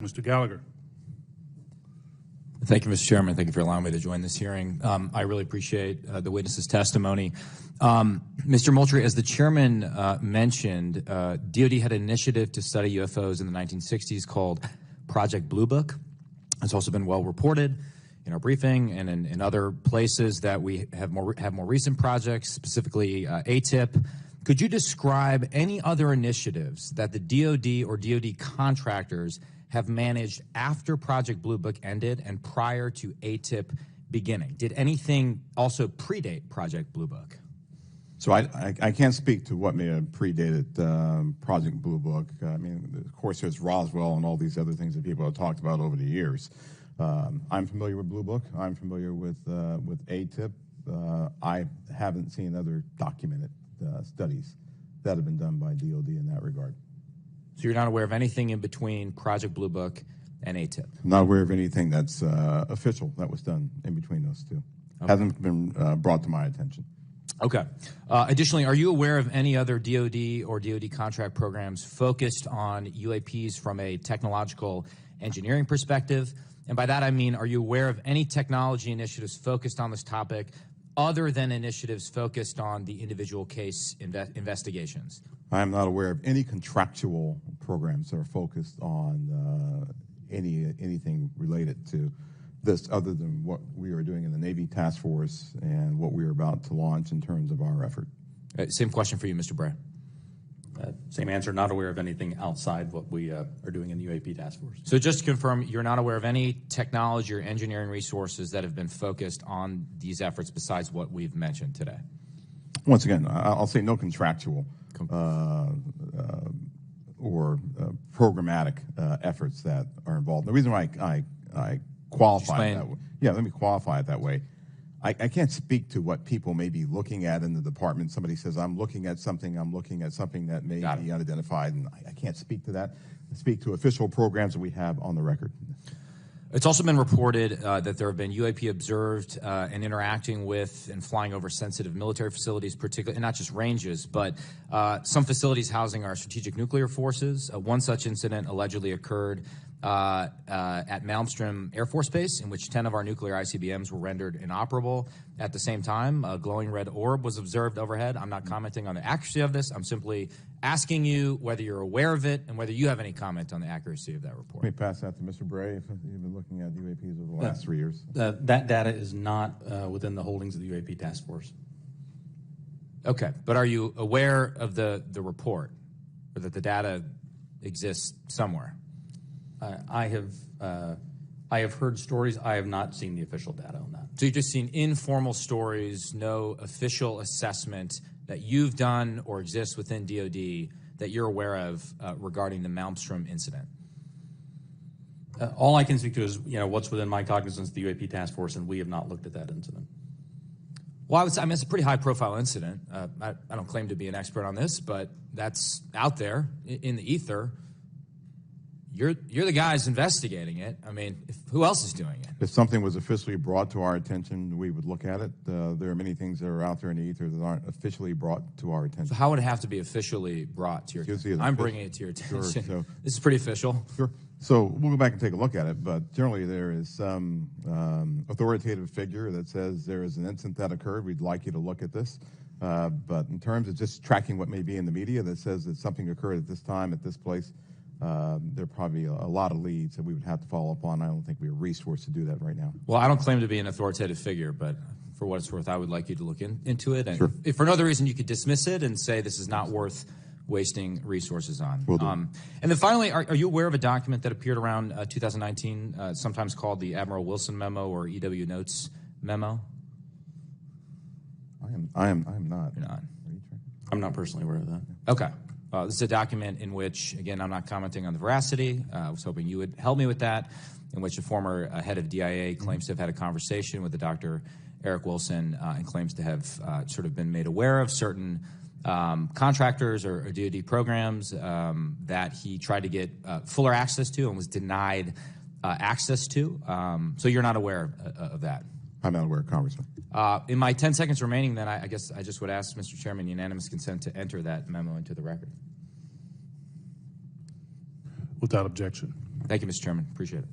Mr. Gallagher. Thank you, Mr. Chairman. Thank you for allowing me to join this hearing. I really appreciate the witness's testimony. Mr. Moultrie, as the chairman mentioned, DoD had an initiative to study UFOs in the 1960s called Project Blue Book. It's also been well reported in our briefing and in other places that we have more recent projects, specifically ATIP. Could you describe any other initiatives that the DoD or DoD contractors have managed after Project Blue Book ended and prior to ATIP beginning? Did anything also predate Project Blue Book? So I can't speak to what may have predated Project Blue Book. I mean, of course, there's Roswell and all these other things that people have talked about over the years. I'm familiar with Blue Book. I'm familiar with ATIP. I haven't seen other documented studies that have been done by DoD in that regard. So you're not aware of anything in between Project Blue Book and ATIP? I'm not aware of anything that's official that was done in between those two. Okay. Hasn't been brought to my attention. Okay. Additionally, are you aware of any other DoD or DoD contract programs focused on UAPs from a technological engineering perspective? And by that I mean, are you aware of any technology initiatives focused on this topic other than initiatives focused on the individual case investigations? I am not aware of any contractual programs that are focused on anything related to this other than what we are doing in the Navy Task Force and what we are about to launch in terms of our effort. Same question for you, Mr. Bray. Same answer, not aware of anything outside what we are doing in the UAP Task Force. So just to confirm, you're not aware of any technology or engineering resources that have been focused on these efforts besides what we've mentioned today? Once again, I'll say no contractual or programmatic efforts that are involved. The reason why I qualify it that way, let me qualify it that way. I can't speak to what people may be looking at in the department. Somebody says, I'm looking at something that may be unidentified, and I can't speak to that. I speak to official programs that we have on the record. It's also been reported that there have been UAP observed and interacting with and flying over sensitive military facilities, particularly, and not just ranges, but some facilities housing our strategic nuclear forces. One such incident allegedly occurred at Malmstrom Air Force Base, in which 10 of our nuclear ICBMs were rendered inoperable. At the same time, a glowing red orb was observed overhead. I'm not commenting on the accuracy of this. I'm simply asking you whether you're aware of it and whether you have any comment on the accuracy of that report. Let me pass that to Mr. Bray, if you've been looking at UAPs over the last 3 years. That data is not within the holdings of the UAP Task Force. Okay, but are you aware of the report, or that the data exists somewhere? I have heard stories. I have not seen the official data on that. So you've just seen informal stories, no official assessment that you've done or exists within DoD that you're aware of regarding the Malmstrom incident? All I can speak to is what's within my cognizance of the UAP Task Force, and we have not looked at that incident. Well, I mean, it's a pretty high-profile incident. I don't claim to be an expert on this, but that's out there in the ether. You're the guys investigating it. I mean, who else is doing it? If something was officially brought to our attention, we would look at it. There are many things that are out there in the ether that aren't officially brought to our attention. So how would it have to be officially brought to your attention? I'm bringing it to your attention. Sure, so, this is pretty official. Sure. So we'll go back and take a look at it, but generally there is some authoritative figure that says there is an incident that occurred. We'd like you to look at this. But in terms of just tracking what may be in the media that says that something occurred at this time, at this place, there are probably a lot of leads that we would have to follow up on. I don't think we are resourced to do that right now. Well, I don't claim to be an authoritative figure, but for what it's worth, I would like you to look into it. And sure. If for no other reason, you could dismiss it and say this is not worth wasting resources on. Will do. And then finally, are you aware of a document that appeared around 2019, sometimes called the Admiral Wilson memo or EW Notes memo? I am not. You're not. I'm not personally aware of that. Okay. This is a document in which, again, I'm not commenting on the veracity. I was hoping you would help me with that, in which a former head of DIA claims to have had a conversation with the Dr. Admiral Wilson and claims to have sort of been made aware of certain contractors or DoD programs that he tried to get fuller access to and was denied access to. So you're not aware of that? I'm not aware, Congressman. In my 10 seconds remaining, then, I guess I just would ask, Mr. Chairman, unanimous consent to enter that memo into the record. Without objection. Thank you, Mr. Chairman. Appreciate it.